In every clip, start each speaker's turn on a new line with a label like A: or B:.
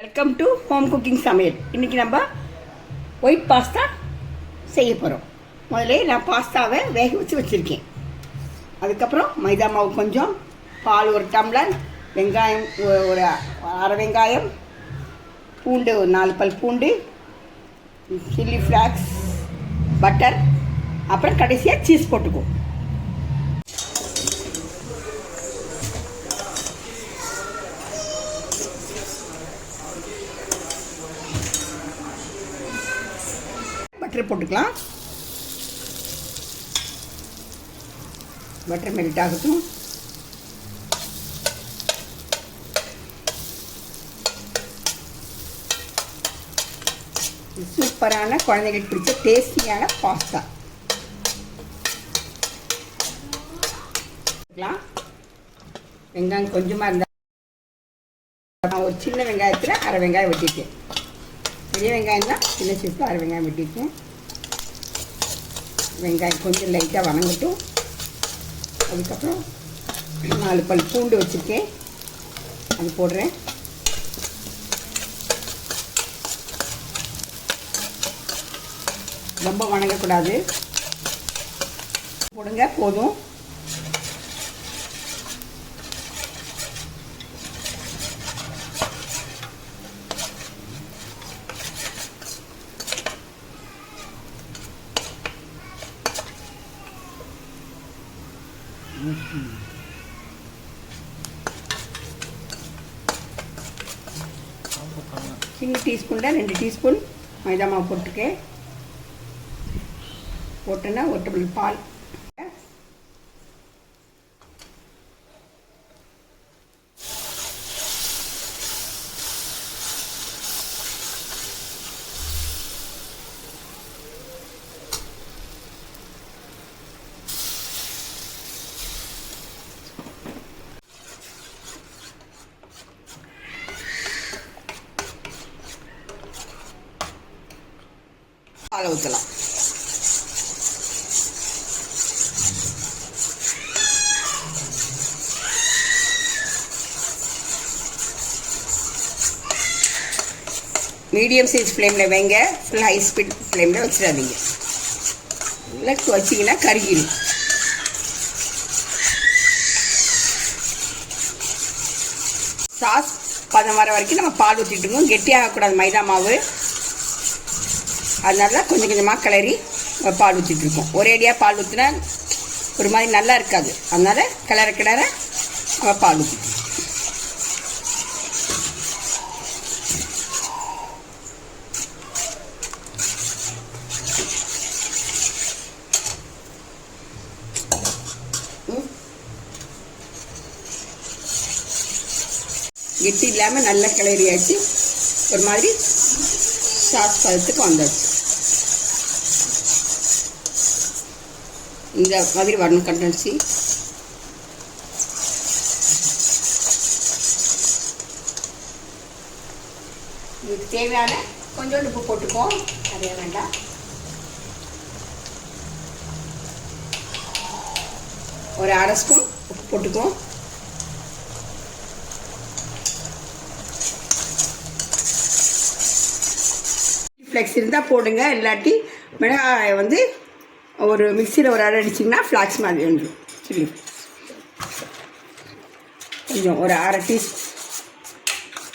A: Welcome to home cooking சமையல். இன்றைக்கி நம்ம ஒயிட் பாஸ்தா செய்ய போகிறோம். முதல்ல நான் பாஸ்தாவை வேக வச்சுருக்கேன். அதுக்கப்புறம் மைதா மாவு கொஞ்சம், பால் ஒரு டம்ளர், வெங்காயம் ஒரு அரை வெங்காயம், பூண்டு ஒரு 4 பல் பூண்டு, சில்லி ஃப்ளாக்ஸ், பட்டர், அப்புறம் கடைசியாக சீஸ் போட்டுக்குவோம். பட்டர் போட்டுக்கலாம். பட்டர் மெல்ட் ஆகட்டும். சூப்பரான குழந்தைகளுக்கு பிடிச்ச டேஸ்டியான பாஸ்தா. வெங்காயம் கொஞ்சமாக இருந்தால் நான் ஒரு சின்ன வெங்காயத்தில் அரை வெங்காயம் வெட்டிட்டேன். பெரிய வெங்காயம் தான் சின்ன சைஸில் அரை வெங்காயம் வெட்டியிருக்கேன். வெங்காயம் கொஞ்சம் லைட்டாக வணங்கட்டும். அதுக்கப்புறம் 4 பல் பூண்டு வச்சுருக்கேன், அது போடுறேன். ரொம்ப வணங்கக்கூடாது, போடுங்க போதும். சின்ன டீஸ்பூனில் 2 டீஸ்பூன் மைதா மாவு போட்டுருக்கேன். போட்டேன்னா ஒரு டம்ளர் பால், பாலை ஊற்றலாம். மீடியம் சைஸ் ஃப்ளேமில் வைங்க, ஃபுல் ஹை ஸ்பீட் ஃப்ளேமில் வச்சிடாதீங்க. இல்லை வச்சிங்கன்னா கருகிடும். சாஸ் பதம் வர வரைக்கும் நம்ம பால் ஊற்றிட்டுருக்கோம். கெட்டியாகக்கூடாது மைதா மாவு, அதனால கொஞ்சம் கொஞ்சமாக கிளறி பால் ஊற்றிட்டுருக்கோம். ஒரேடியாக பால் ஊற்றினா ஒரு மாதிரி நல்லா இருக்காது. அதனால் கிளற கிளற பால் ஊற்றிட்டு கெட்டி இல்லாமல் நல்லா கிளறியாச்சு. ஒரு மாதிரி சாஸ் பதத்துக்கு வந்தாச்சு. இந்த மாதிரி வரணும் கண்டன்சி. இதுக்கு தேவையான கொஞ்சோண்டு உப்பு போட்டுக்குவோம், நிறைய வேண்டாம். ஒரு அரை ஸ்பூன் உப்பு போட்டுக்குவோம். ஃப்ளெக்ஸ் இருந்தால் போடுங்க, இல்லாட்டி மிளகாயை வந்து ஒரு மிக்சியில் ஒரு அரை அடிச்சிங்கன்னா ஃப்ளாக்ஸ் மாதிரி வந்துடும். சில்லி கொஞ்சம் ஒரு அரை டீஸ்பூன்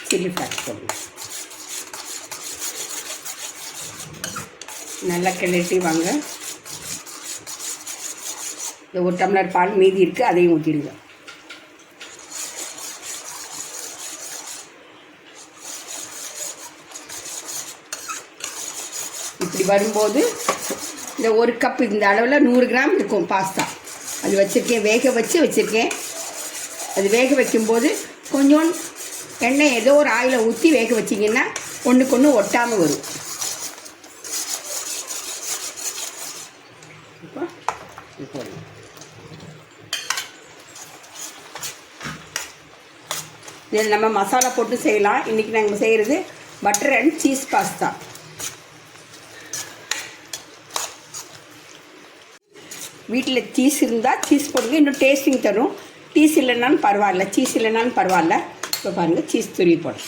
A: சில்லி ஃப்ளாக்ஸ் போடணும். நல்லா கிளறி வாங்க. இந்த ஒரு டம்ளர் பால் மீதி இருக்குது, அதையும் ஊற்றிடுங்க. இப்படி வரும்போது இந்த ஒரு கப் இந்த அளவில் 100 கிராம் இருக்கும் பாஸ்தா. அது வச்சுருக்கேன், வேக வச்சுருக்கேன். அது வேக வைக்கும்போது கொஞ்சம் எண்ணெய் ஏதோ ஒரு ஆயிலை ஊற்றி வேக வச்சிங்கன்னா ஒன்றுக்கு ஒன்று ஒட்டாமல் வரும். இப்போ இதில் நம்ம மசாலா போட்டு செய்யலாம். இன்றைக்கி நாங்கள் செய்கிறது பட்டர் அண்ட் சீஸ் பாஸ்தா. வீட்டில் சீஸ் இருந்தால் சீஸ் போடுங்க, இன்னும் டேஸ்டிங் தரும். சீஸ் இல்லைனாலும் பரவாயில்ல. இப்போ பாருங்கள், சீஸ் துருவி போடுறேன்.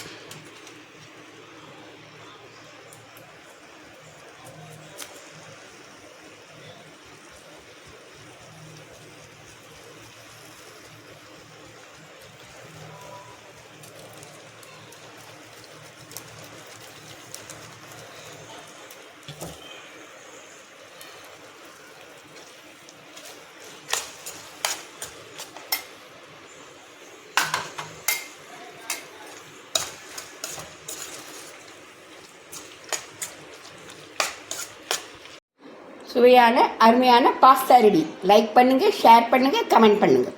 A: சுவையான அருமையான பாஸ்தா ரெடி. லைக் பண்ணுங்கள், ஷேர் பண்ணுங்கள், கமெண்ட் பண்ணுங்கள்.